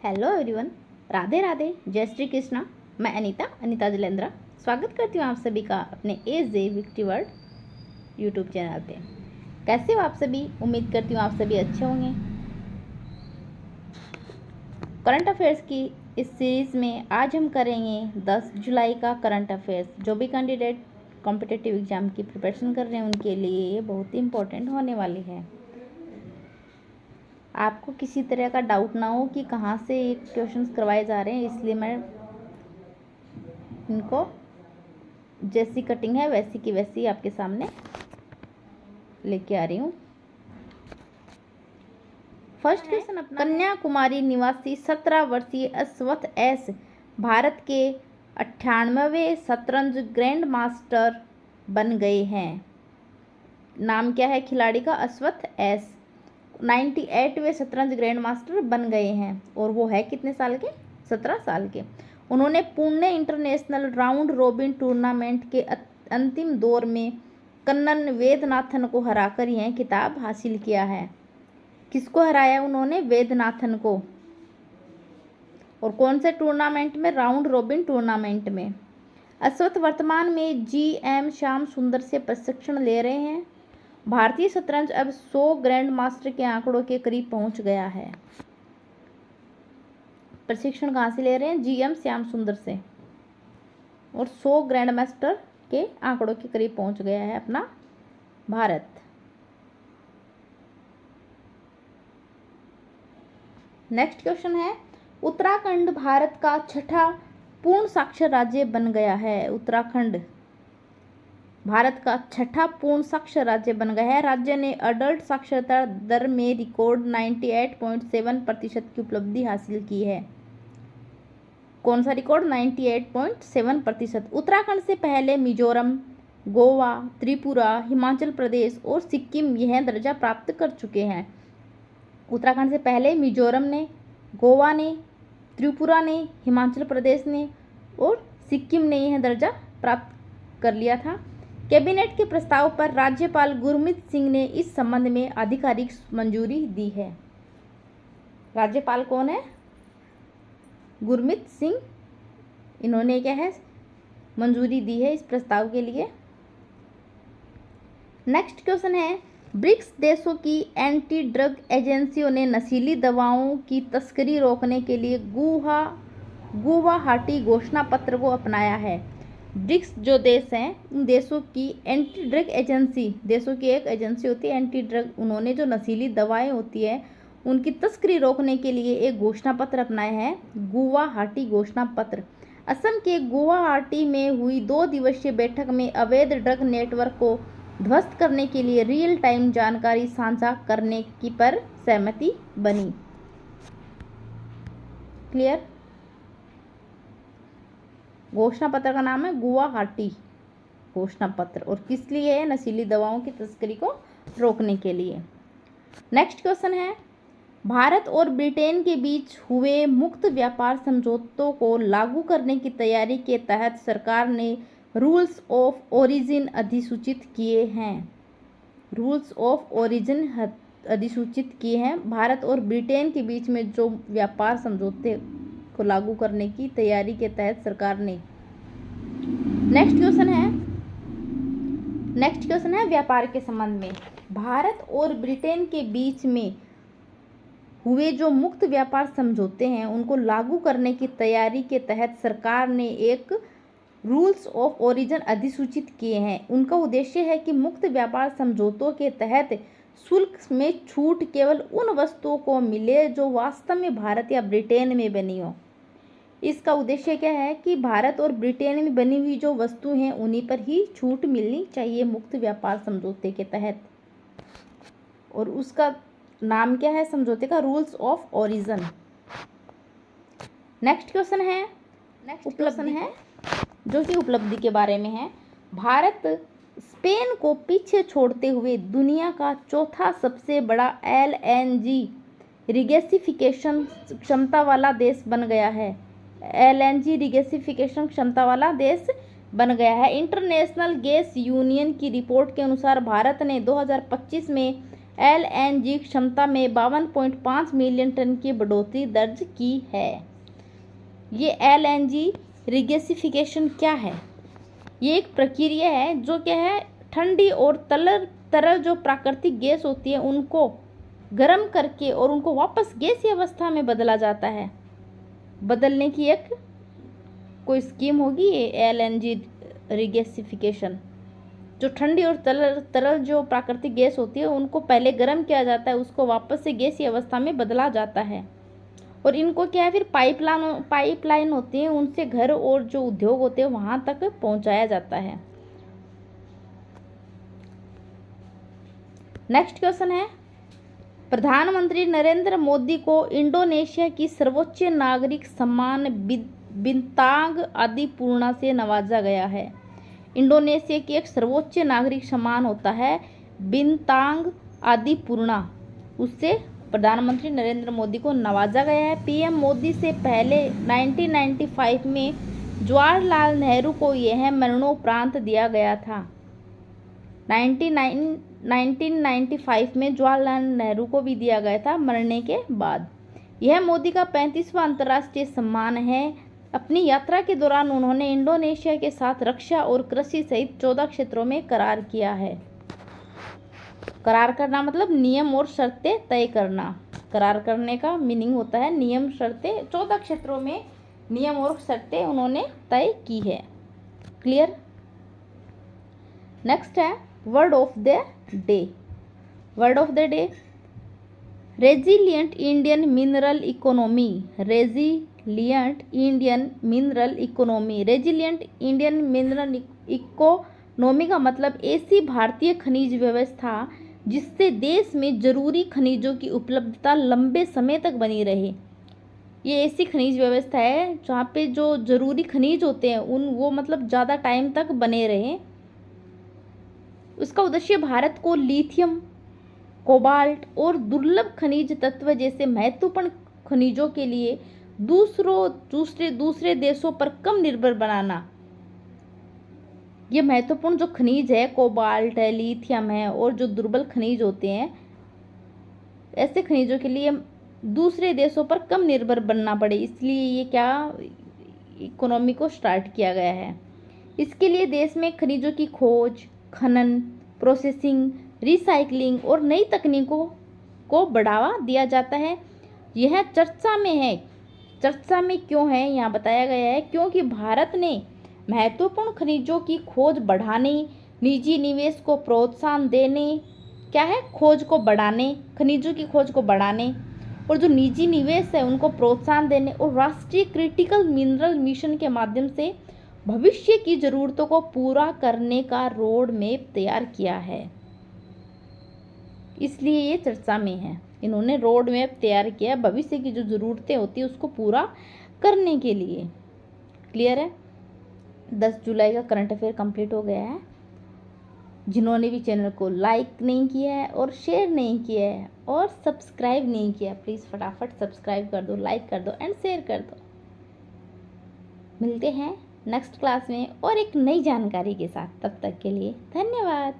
Hello everyone, Radhe Radhe, जय श्री कृष्णा। मैं अनीता जलेंद्रा स्वागत करती हूँ आप सभी का अपने AJ victory world YouTube channel पे। कैसे हो आप सभी? उम्मीद करती हूँ आप सभी अच्छे होंगे। करंट अफेयर्स की इस सीरीज़ में आज हम करेंगे 10 जुलाई का करंट अफेयर्स। जो भी कैंडिडेट कॉम्पिटिटिव एग्जाम की प्रिपरेशन कर रहे हैं उनके लिए ये बहुत ही इम्पोर्टेंट होने वाली है। आपको किसी तरह का डाउट ना हो कि कहाँ से ये क्वेश्चंस करवाए जा रहे हैं, इसलिए मैं इनको जैसी कटिंग है वैसी की वैसी आपके सामने लेके आ रही हूँ। फर्स्ट क्वेश्चन अपना, कन्याकुमारी निवासी 17 वर्षीय अश्वथ एस भारत के 98वें शतरंज ग्रैंड मास्टर बन गए हैं। नाम क्या है खिलाड़ी का? अश्वथ एस 98वें शतरंज ग्रैंड मास्टर बन गए हैं और वो है कितने साल के? 17 साल के। उन्होंने Pune international round robin tournament के अंतिम दौर में कन्नन वेदनाथन को हराकर यह खिताब हासिल किया है। किसको हराया उन्होंने? वेदनाथन को। और कौन से टूर्नामेंट में? राउंड रोबिन टूर्नामेंट में। अश्वथ वर्तमान में GM श्याम सुंदर से प्रशिक्षण ले रहे हैं। भारतीय शतरंज अब 100 ग्रैंड मास्टर के आंकड़ों के करीब पहुंच गया है। प्रशिक्षण कहाँ से ले रहे हैं? GM श्याम सुंदर से। और 100 ग्रैंड मास्टर के आंकड़ों के करीब पहुंच गया है अपना भारत। नेक्स्ट क्वेश्चन है, उत्तराखंड भारत का छठा पूर्ण साक्षर राज्य बन गया है। उत्तराखंड भारत का छठा पूर्ण साक्षर राज्य बन गया है। राज्य ने अडल्ट साक्षरता दर में रिकॉर्ड 98.7% की उपलब्धि हासिल की है। कौन सा रिकॉर्ड? 98.7%। उत्तराखंड से पहले मिजोरम, गोवा, त्रिपुरा, हिमाचल प्रदेश और सिक्किम यह दर्जा प्राप्त कर चुके हैं। उत्तराखंड से पहले मिजोरम ने, गोवा ने, त्रिपुरा ने, हिमाचल प्रदेश ने और सिक्किम ने यह दर्जा प्राप्त कर लिया था। कैबिनेट के प्रस्ताव पर राज्यपाल गुरमीत सिंह ने इस संबंध में आधिकारिक मंजूरी दी है। राज्यपाल कौन है? गुरमीत सिंह। इन्होंने क्या है? मंजूरी दी है इस प्रस्ताव के लिए। नेक्स्ट क्वेश्चन है, ब्रिक्स देशों की एंटी ड्रग एजेंसियों ने नशीली दवाओं की तस्करी रोकने के लिए गुवाहाटी घोषणा पत्र को अपनाया है। ब्रिक्स जो देश हैं उन देशों की एंटी ड्रग एजेंसी, देशों की एक एजेंसी होती है एंटी ड्रग, उन्होंने जो नशीली दवाएं होती है उनकी तस्करी रोकने के लिए एक घोषणा पत्र अपनाया है, गुवाहाटी घोषणा पत्र। असम के गुवाहाटी में हुई 2 दिवसीय बैठक में अवैध ड्रग नेटवर्क को ध्वस्त करने के लिए रियल टाइम जानकारी साझा करने की पर सहमति बनी। क्लियर? घोषणा पत्र का नाम है गुवाहाटी घोषणा पत्र और किस लिए है? नशीली दवाओं की तस्करी को रोकने के लिए। नेक्स्ट क्वेश्चन है, भारत और ब्रिटेन के बीच हुए मुक्त व्यापार समझौतों को लागू करने की तैयारी के तहत सरकार ने रूल्स ऑफ ओरिजिन अधिसूचित किए हैं। रूल्स ऑफ ओरिजिन अधिसूचित किए हैं। भारत और ब्रिटेन के बीच में जो व्यापार समझौते को लागू करने की तैयारी के तहत सरकार ने। नेक्स्ट क्वेश्चन है व्यापार के संबंध में। भारत और ब्रिटेन के बीच में हुए जो मुक्त व्यापार समझौते हैं उनको लागू करने की तैयारी के तहत सरकार ने एक रूल्स ऑफ ओरिजिन अधिसूचित किए हैं। उनका उद्देश्य है कि मुक्त व्यापार समझौतों के तहत शुल्क में छूट केवल उन वस्तुओं को मिले जो वास्तव में भारत या ब्रिटेन में बनी हो। इसका उद्देश्य क्या है कि भारत और ब्रिटेन में बनी हुई जो वस्तु हैं उन्हीं पर ही छूट मिलनी चाहिए मुक्त व्यापार समझौते के तहत। और उसका नाम क्या है समझौते का? Rules of origin. Next question है जो कि उपलब्धि के बारे में है। भारत स्पेन को पीछे छोड़ते हुए दुनिया का चौथा सबसे बड़ा LNG रिगेसिफिकेशन क्षमता वाला देश बन गया है। LNG रिगेसिफिकेशन क्षमता वाला देश बन गया है। इंटरनेशनल गैस यूनियन की रिपोर्ट के अनुसार भारत ने 2025 में LNG क्षमता में 52.5 मिलियन टन की बढ़ोतरी दर्ज की है। ये LNG रिगेसिफिकेशन क्या है? ये एक प्रक्रिया है जो क्या है, ठंडी और तरल जो प्राकृतिक गैस होती है उनको गर्म करके और उनको वापस गैसीय अवस्था में बदला जाता है। बदलने की एक कोई स्कीम होगी ये LNG रिगेसिफिकेशन। जो ठंडी और तरल जो प्राकृतिक गैस होती है उनको पहले गर्म किया जाता है, उसको वापस से गैसीय अवस्था में बदला जाता है। और इनको क्या है, फिर पाइपलाइन होती है, उनसे घर और जो उद्योग होते हैं वहाँ तक पहुँचाया जाता है। नेक्स्ट क्वेश्चन है, प्रधानमंत्री नरेंद्र मोदी को इंडोनेशिया की सर्वोच्च नागरिक सम्मान बिंतांग आदि पूर्णा से नवाजा गया है। इंडोनेशिया की एक सर्वोच्च नागरिक सम्मान होता है बिंतांग आदि पूर्णा, उससे प्रधानमंत्री नरेंद्र मोदी को नवाजा गया है। PM मोदी से पहले 1995 में जवाहरलाल नेहरू को यह मरणोपरांत दिया गया था। 1995 में जवाहरलाल नेहरू को भी दिया गया था मरने के बाद। यह मोदी का 35वां अंतर्राष्ट्रीय सम्मान है। अपनी यात्रा के दौरान उन्होंने इंडोनेशिया के साथ रक्षा और कृषि सहित 14 क्षेत्रों में करार किया है। करार करना मतलब नियम और शर्तें तय करना। करार करने का मीनिंग होता है नियम शर्तें। 14 क्षेत्रों में नियम और शर्तें उन्होंने तय की है। क्लियर। नेक्स्ट है word of the day. Word of the day, resilient Indian mineral economy. Resilient Indian mineral economy. Resilient Indian mineral economy का मतलब ऐसी भारतीय खनिज व्यवस्था जिससे देश में जरूरी खनिजों की उपलब्धता लंबे समय तक बनी रहे। ये ऐसी खनिज व्यवस्था है जहाँ पे जो जरूरी खनिज होते हैं वो मतलब ज़्यादा टाइम तक बने रहे। उसका उद्देश्य भारत को लिथियम, कोबाल्ट और दुर्लभ खनिज तत्व जैसे महत्वपूर्ण खनिजों के लिए दूसरे देशों पर कम निर्भर बनाना। ये महत्वपूर्ण जो खनिज है, कोबाल्ट है, लिथियम है और जो दुर्बल खनिज होते हैं, ऐसे खनिजों के लिए दूसरे देशों पर कम निर्भर बनना पड़े, इसलिए ये क्या इकोनॉमी को स्टार्ट किया गया है। इसके लिए देश में खनिजों की खोज, खनन, प्रोसेसिंग, रिसाइकलिंग और नई तकनीकों को बढ़ावा दिया जाता है। यह चर्चा में है। चर्चा में क्यों है यहाँ बताया गया है, क्योंकि भारत ने महत्वपूर्ण खनिजों की खोज बढ़ाने, निजी निवेश को प्रोत्साहन देने, क्या है, खोज को बढ़ाने, खनिजों की खोज को बढ़ाने और जो निजी निवेश है उनको प्रोत्साहन देने और राष्ट्रीय क्रिटिकल मिनरल मिशन के माध्यम से भविष्य की जरूरतों को पूरा करने का रोड मैप तैयार किया है। इसलिए ये चर्चा में है। इन्होंने रोड मैप तैयार किया भविष्य की जो ज़रूरतें होती है उसको पूरा करने के लिए। क्लियर है। 10 जुलाई का करंट अफेयर कंप्लीट हो गया है। जिन्होंने भी चैनल को लाइक नहीं किया है और शेयर नहीं किया है और सब्सक्राइब नहीं किया, प्लीज़ फटाफट सब्सक्राइब कर दो, लाइक कर दो एंड शेयर कर दो। मिलते हैं नेक्स्ट क्लास में और एक नई जानकारी के साथ। तब तक के लिए धन्यवाद।